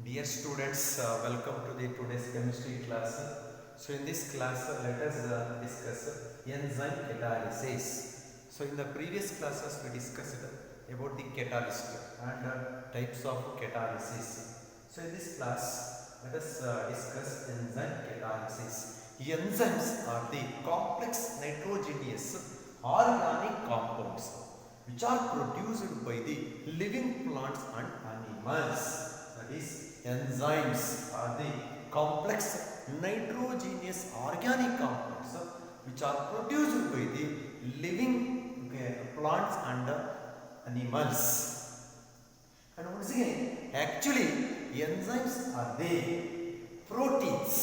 Dear students, welcome to the today's chemistry class. So in this class, let us discuss enzyme catalysis. So in the previous classes, we discussed about the catalyst and types of catalysis. So in this class, let us discuss enzyme catalysis. Enzymes are the complex nitrogenous organic compounds which are produced by the living plants and animals. That is, enzymes are the complex nitrogenous organic compounds which are produced by the living plants and animals. And once again, actually, enzymes are the proteins.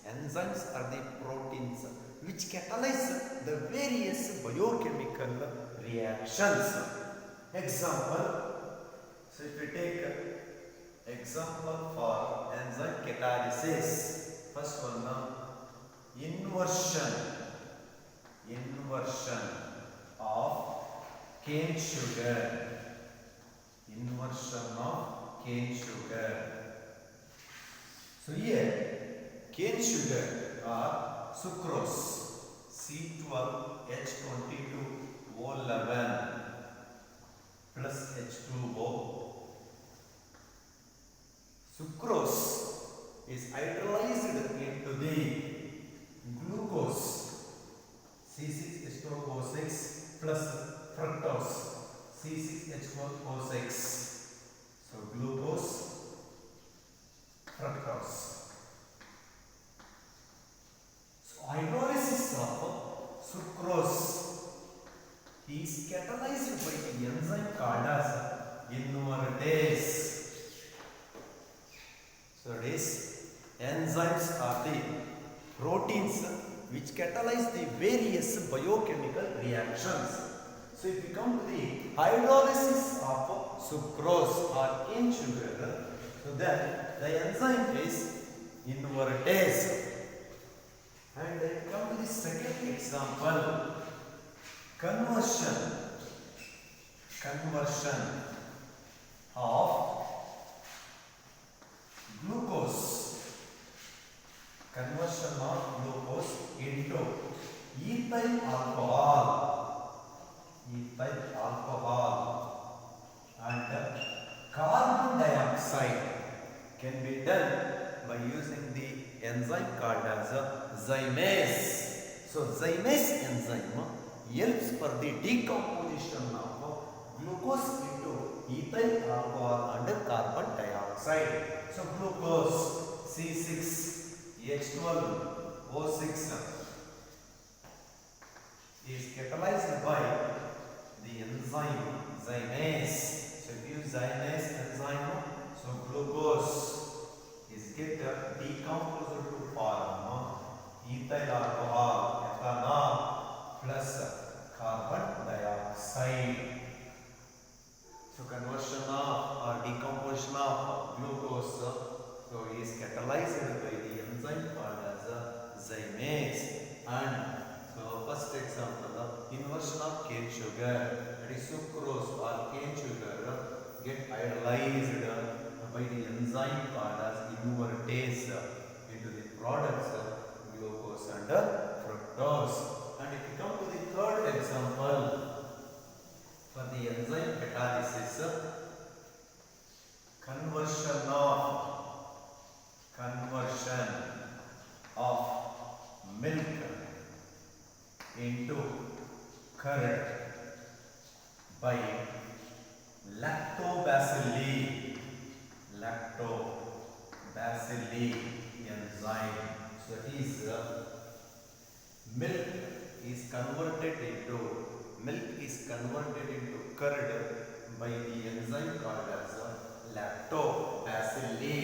Enzymes are the proteins which catalyze the various biochemical reactions. Example, so if we take example for enzyme catalysis, first one, inversion of cane sugar. Inversion of cane sugar. So here cane sugar or sucrose C12H22O11 plus H2O. Sucrose is hydrolyzed into the glucose C6H12O6 plus fructose C6H12O6. So glucose, fructose. So hydrolysis of sucrose is catalyzed by the enzyme called as invertase. So it is enzymes are the proteins which catalyze the various biochemical reactions. So if we come to the hydrolysis of sucrose or cane sugar, so then the enzyme is invertase. And then come to the second example, conversion of glucose into ethyl alcohol and carbon dioxide can be done by using the enzyme called as zymase. So zymase enzyme helps for the decomposition of glucose into ethyl alcohol and carbon dioxide. So glucose C6H12O6 is catalyzed by the enzyme zymase. So if you use zymase enzyme, so glucose is get decomposed to form ethyl alcohol, ethanol plus carbon dioxide. So conversion of or decomposition of glucose so is catalyzed by the enzyme called as zymase. And so first example, inversion of cane sugar, that is sucrose or cane sugar get hydrolyzed by the enzyme called as invertase into the products glucose and fructose. And if you come to the third example for the enzyme catalysis, conversion of milk into curd by lactobacilli enzyme. So that is milk is converted into curd by the enzyme called as lactobacilli.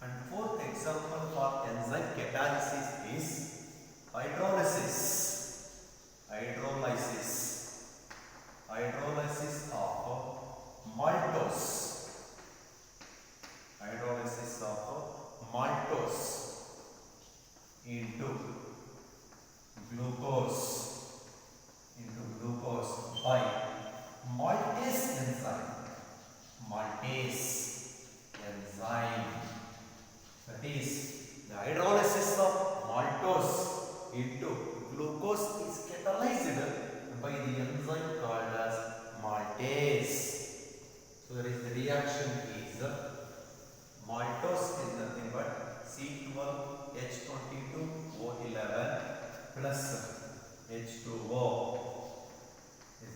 And fourth example for enzyme catalysis is hydrolysis of maltose into glucose by maltase enzyme. Maltase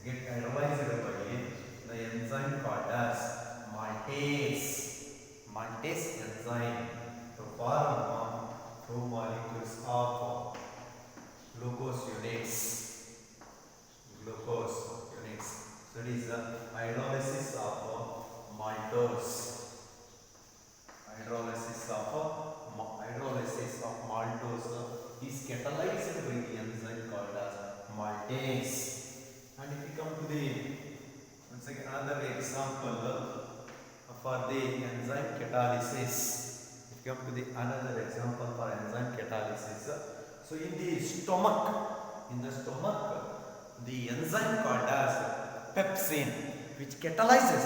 get hydrolyzed by the enzyme called as maltase. Maltase enzyme to form two molecules of glucose units. Glucose units. So it is the hydrolysis of maltose. Hydrolysis of maltose is catalyzed by the enzyme called as maltase. And if you come to the once again another example for the enzyme catalysis. If you come to the another example for enzyme catalysis. So in the stomach, the enzyme called as pepsin, which catalyzes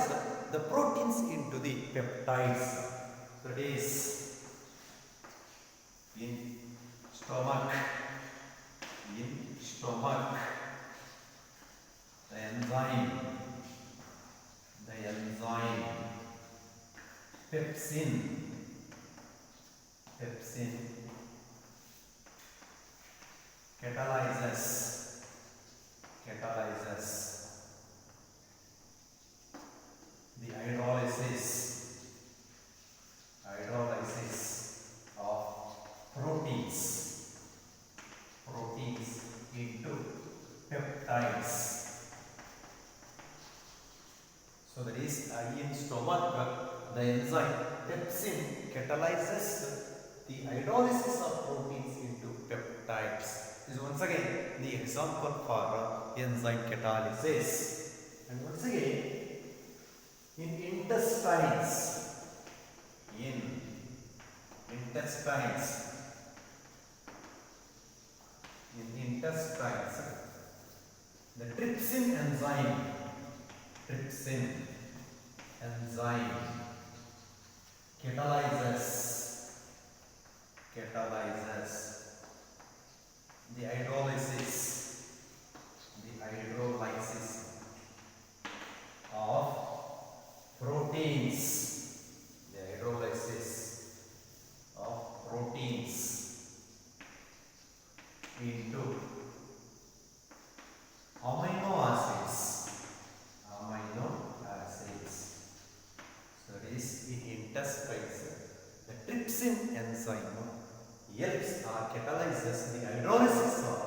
the proteins into the peptides. So it is in stomach, the enzyme pepsin catalyzes the hydrolysis of proteins into peptides. So that is in stomach, the enzyme pepsin catalyzes the hydrolysis of proteins into peptides. This is once again the example for enzyme catalysis. And once again, in intestines, the trypsin enzyme catalyzes the hydrolysis of proteins into amino acids. So it is in intestines. The trypsin enzyme helps or catalyzes the hydrolysis of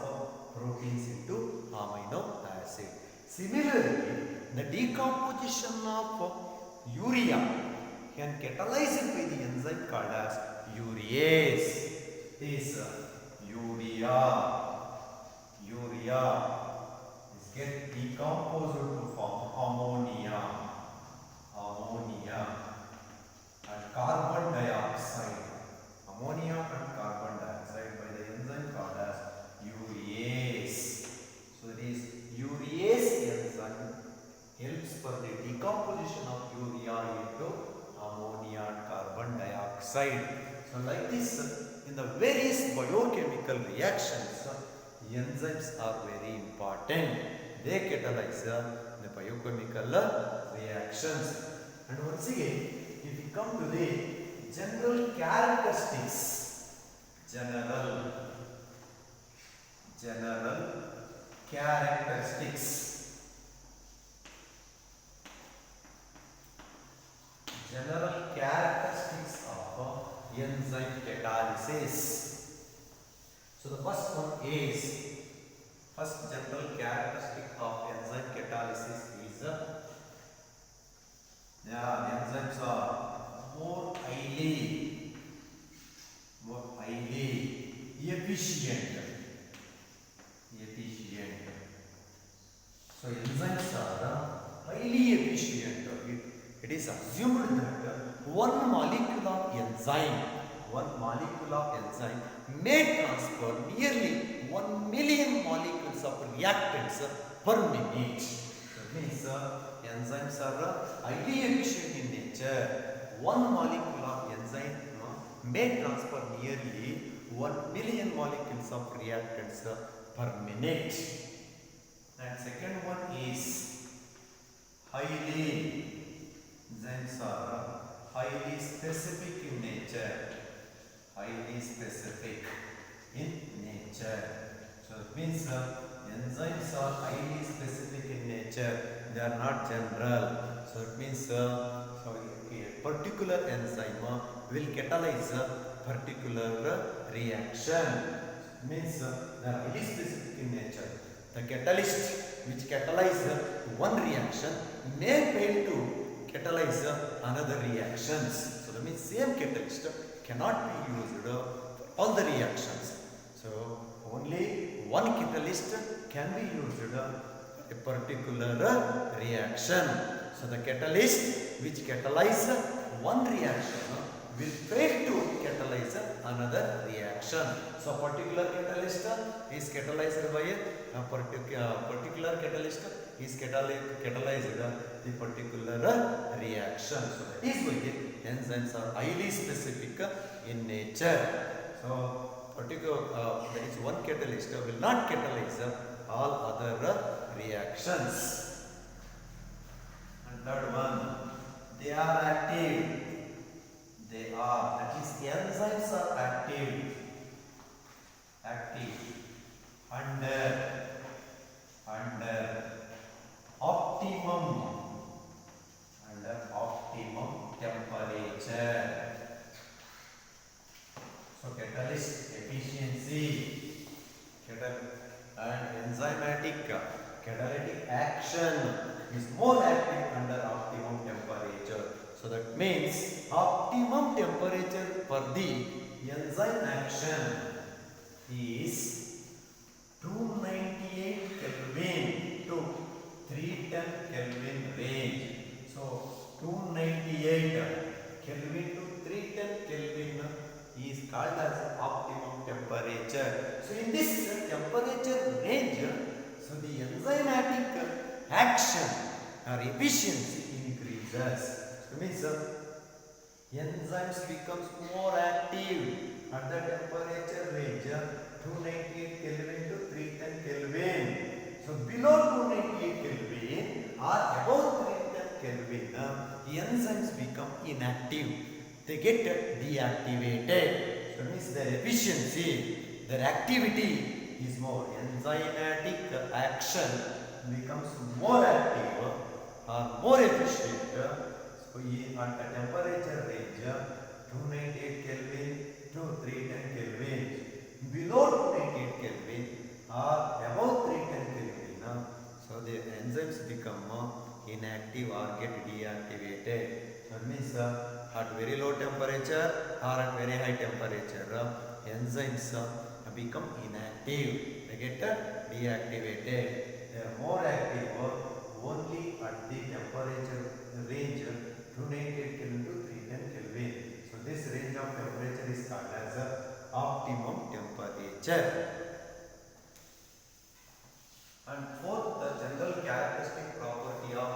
proteins into amino acid. Similarly, the decomposition of urea can catalyze it by the enzyme called as urease. This urea is get decomposed to form ammonia and carbon dioxide. Ammonia and carbon dioxide by the enzyme called as urease. So it is urease enzyme helps for the decomposition of urea into ammonia and carbon dioxide. So like this, in the various biochemical reactions, enzymes are very important. They catalyze the biochemical reactions. And once again, if you come to the general characteristics, general characteristics of enzyme catalysis. So the first one is, first general characteristic of enzyme catalysis is the enzymes are more highly efficient. So enzymes are highly efficient. It is assumed that one molecule of enzyme may transfer nearly 1 million molecules of reactants per minute. That means enzymes are highly efficient in nature. One molecule of enzyme may transfer nearly 1 million molecules of reactants per minute. And second one is enzymes are highly specific in nature. So it means enzymes are highly specific in nature. nature. They are not general. So it means a particular enzyme will catalyze a particular reaction. Means they are highly specific in nature. The catalyst which catalyzes one reaction may fail to catalyze another reactions. So that means same catalyst cannot be used for all the reactions. So only one catalyst can be used a particular reaction. So the catalyst which catalyzes one reaction will fail to catalyze another reaction. So particular catalyst is catalyzed by a particular catalyst is catalyzed the particular reaction. So that is why enzymes are highly specific in nature. So particular that is one catalyst will not catalyze all other reactions. And third one, they are active. They are, that is enzymes are active under optimum temperature. So catalyst efficiency and enzymatic catalytic action is more active under optimum temperature. So that means optimum temperature for the enzyme action is 298 Kelvin to 310 Kelvin range. So 298 Kelvin to 310 Kelvin is called as optimum temperature. So in this temperature range, so the enzymatic action or efficiency increases. So means enzymes becomes more active at the temperature range 298 Kelvin to 310 Kelvin. So below 298 Kelvin or above 310 Kelvin, the enzymes become inactive. They get deactivated. So means their efficiency, their activity is more. Enzymatic action becomes more active or more efficient. So at the temperature range 298 Kelvin to 310 Kelvin. Below 298 Kelvin or above 310 Kelvin, so the enzymes become inactive or get deactivated. That means at very low temperature or at very high temperature, enzymes become inactive. They get deactivated. They are more active only at the temperature range 298 Kelvin to 310 Kelvin. So this range of temperature is called as optimum temperature. And fourth, the general characteristic property of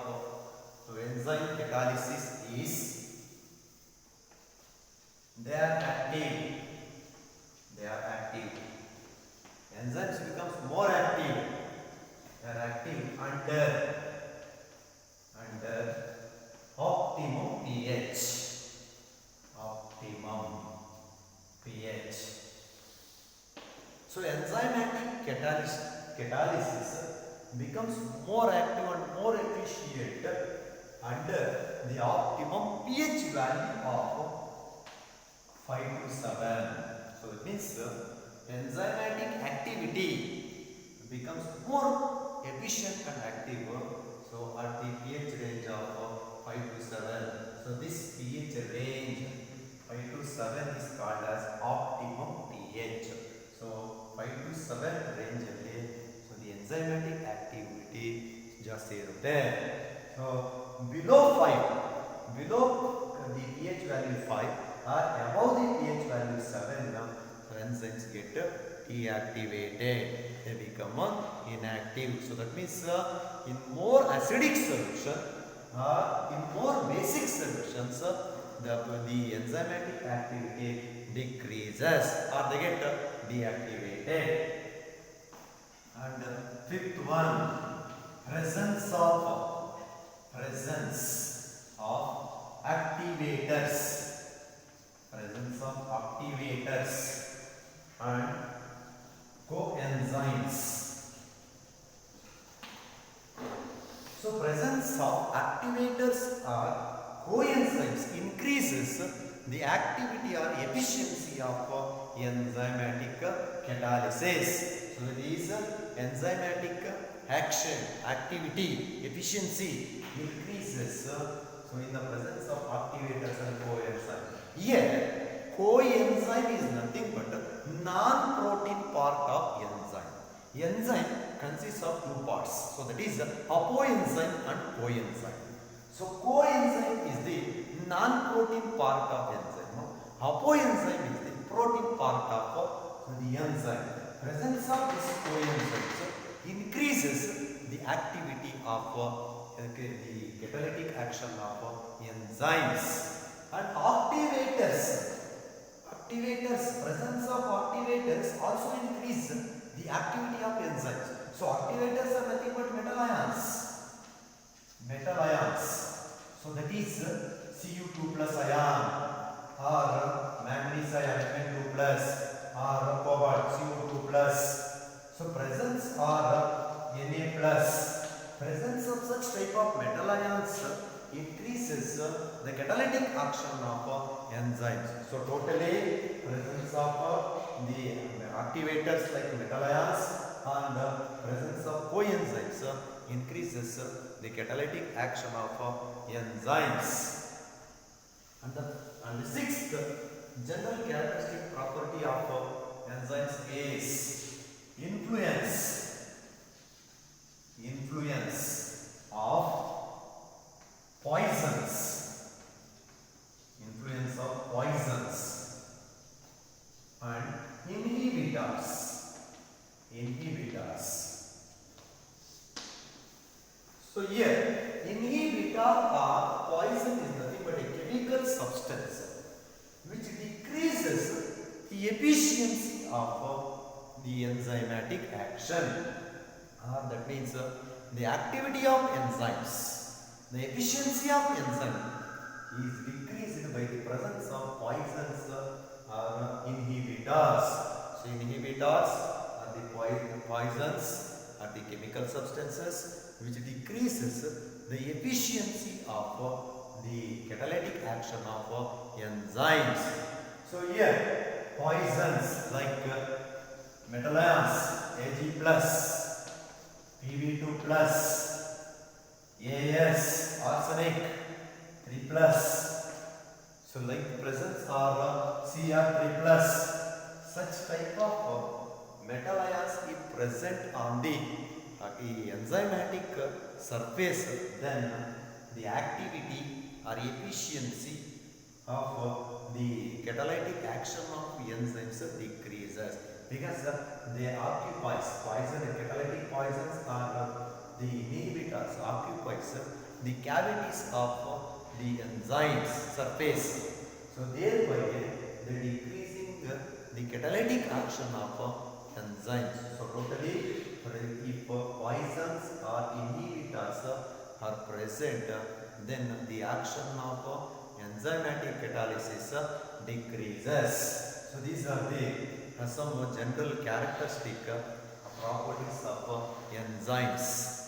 enzyme catalysis is they are active. Enzymes becomes more active. They are active under optimum pH. So enzymatic catalysis becomes more active and more efficient under the optimum pH value of 5 to 7. So it means enzymatic activity becomes more efficient and active. So at the pH range of 5 to 7. So this pH range 5 to 7 is called as optimum pH. So 5 to 7 range alli, so the enzymatic activity ಜಾಸ್ತಿ ಇರುತ್ತೆ. So below the pH value 5 or above the pH value 7, so enzymes get deactivated. They become inactive. So that means in more acidic solution or in more basic solutions, the enzymatic activity decreases or they get deactivated. And fifth one, presence of activators and coenzymes. So presence of activators or coenzymes increases the activity or efficiency of enzymatic catalysis. So it is enzymatic action, activity, efficiency increases. So in the presence of activators and coenzyme. Here coenzyme is nothing but a non-protein part of enzyme. Enzyme consists of two parts. So that is apoenzyme and coenzyme. So coenzyme is the non-protein part of enzyme. Apoenzyme is the protein part of the enzyme. Presence of this coenzyme increases the activity of the catalytic action of enzymes. And activators. Presence of activators also increase the activity of enzymes. So activators are nothing but metal ions. So that is Cu2 plus ion or manganese ion Mn2 plus or cobalt CO2 plus. So presence or Na plus. Presence of such type of metal ions increases the catalytic action of enzymes. So totally presence of the activators like metal ions and presence of coenzymes increases the catalytic action of enzymes. And the sixth general characteristic property of enzymes is influence of poisons. Influence of poisons and inhibitors. So here inhibitor or poison is nothing but a chemical substance which decreases the efficiency of the enzymatic action. That means the activity of enzymes, the efficiency of enzyme is decreased by the presence of poisons or inhibitors. So inhibitors are the poisons are the chemical substances which decreases the efficiency of the catalytic action of enzymes. So here poisons like metal ions Ag plus, Pb2 plus, As arsenic 3 plus. So like presence or Cr3 plus, such type of metal ions is present on the enzymatic surface, then the activity or efficiency of the catalytic action of enzymes decreases because they occupies catalytic poisons or the inhibitors occupies the cavities of the enzymes surface. So thereby they decreasing the catalytic action of enzymes. So totally if poisons or inhibitors are present, then the action of enzymatic catalysis decreases. So these are the some general characteristic properties of enzymes.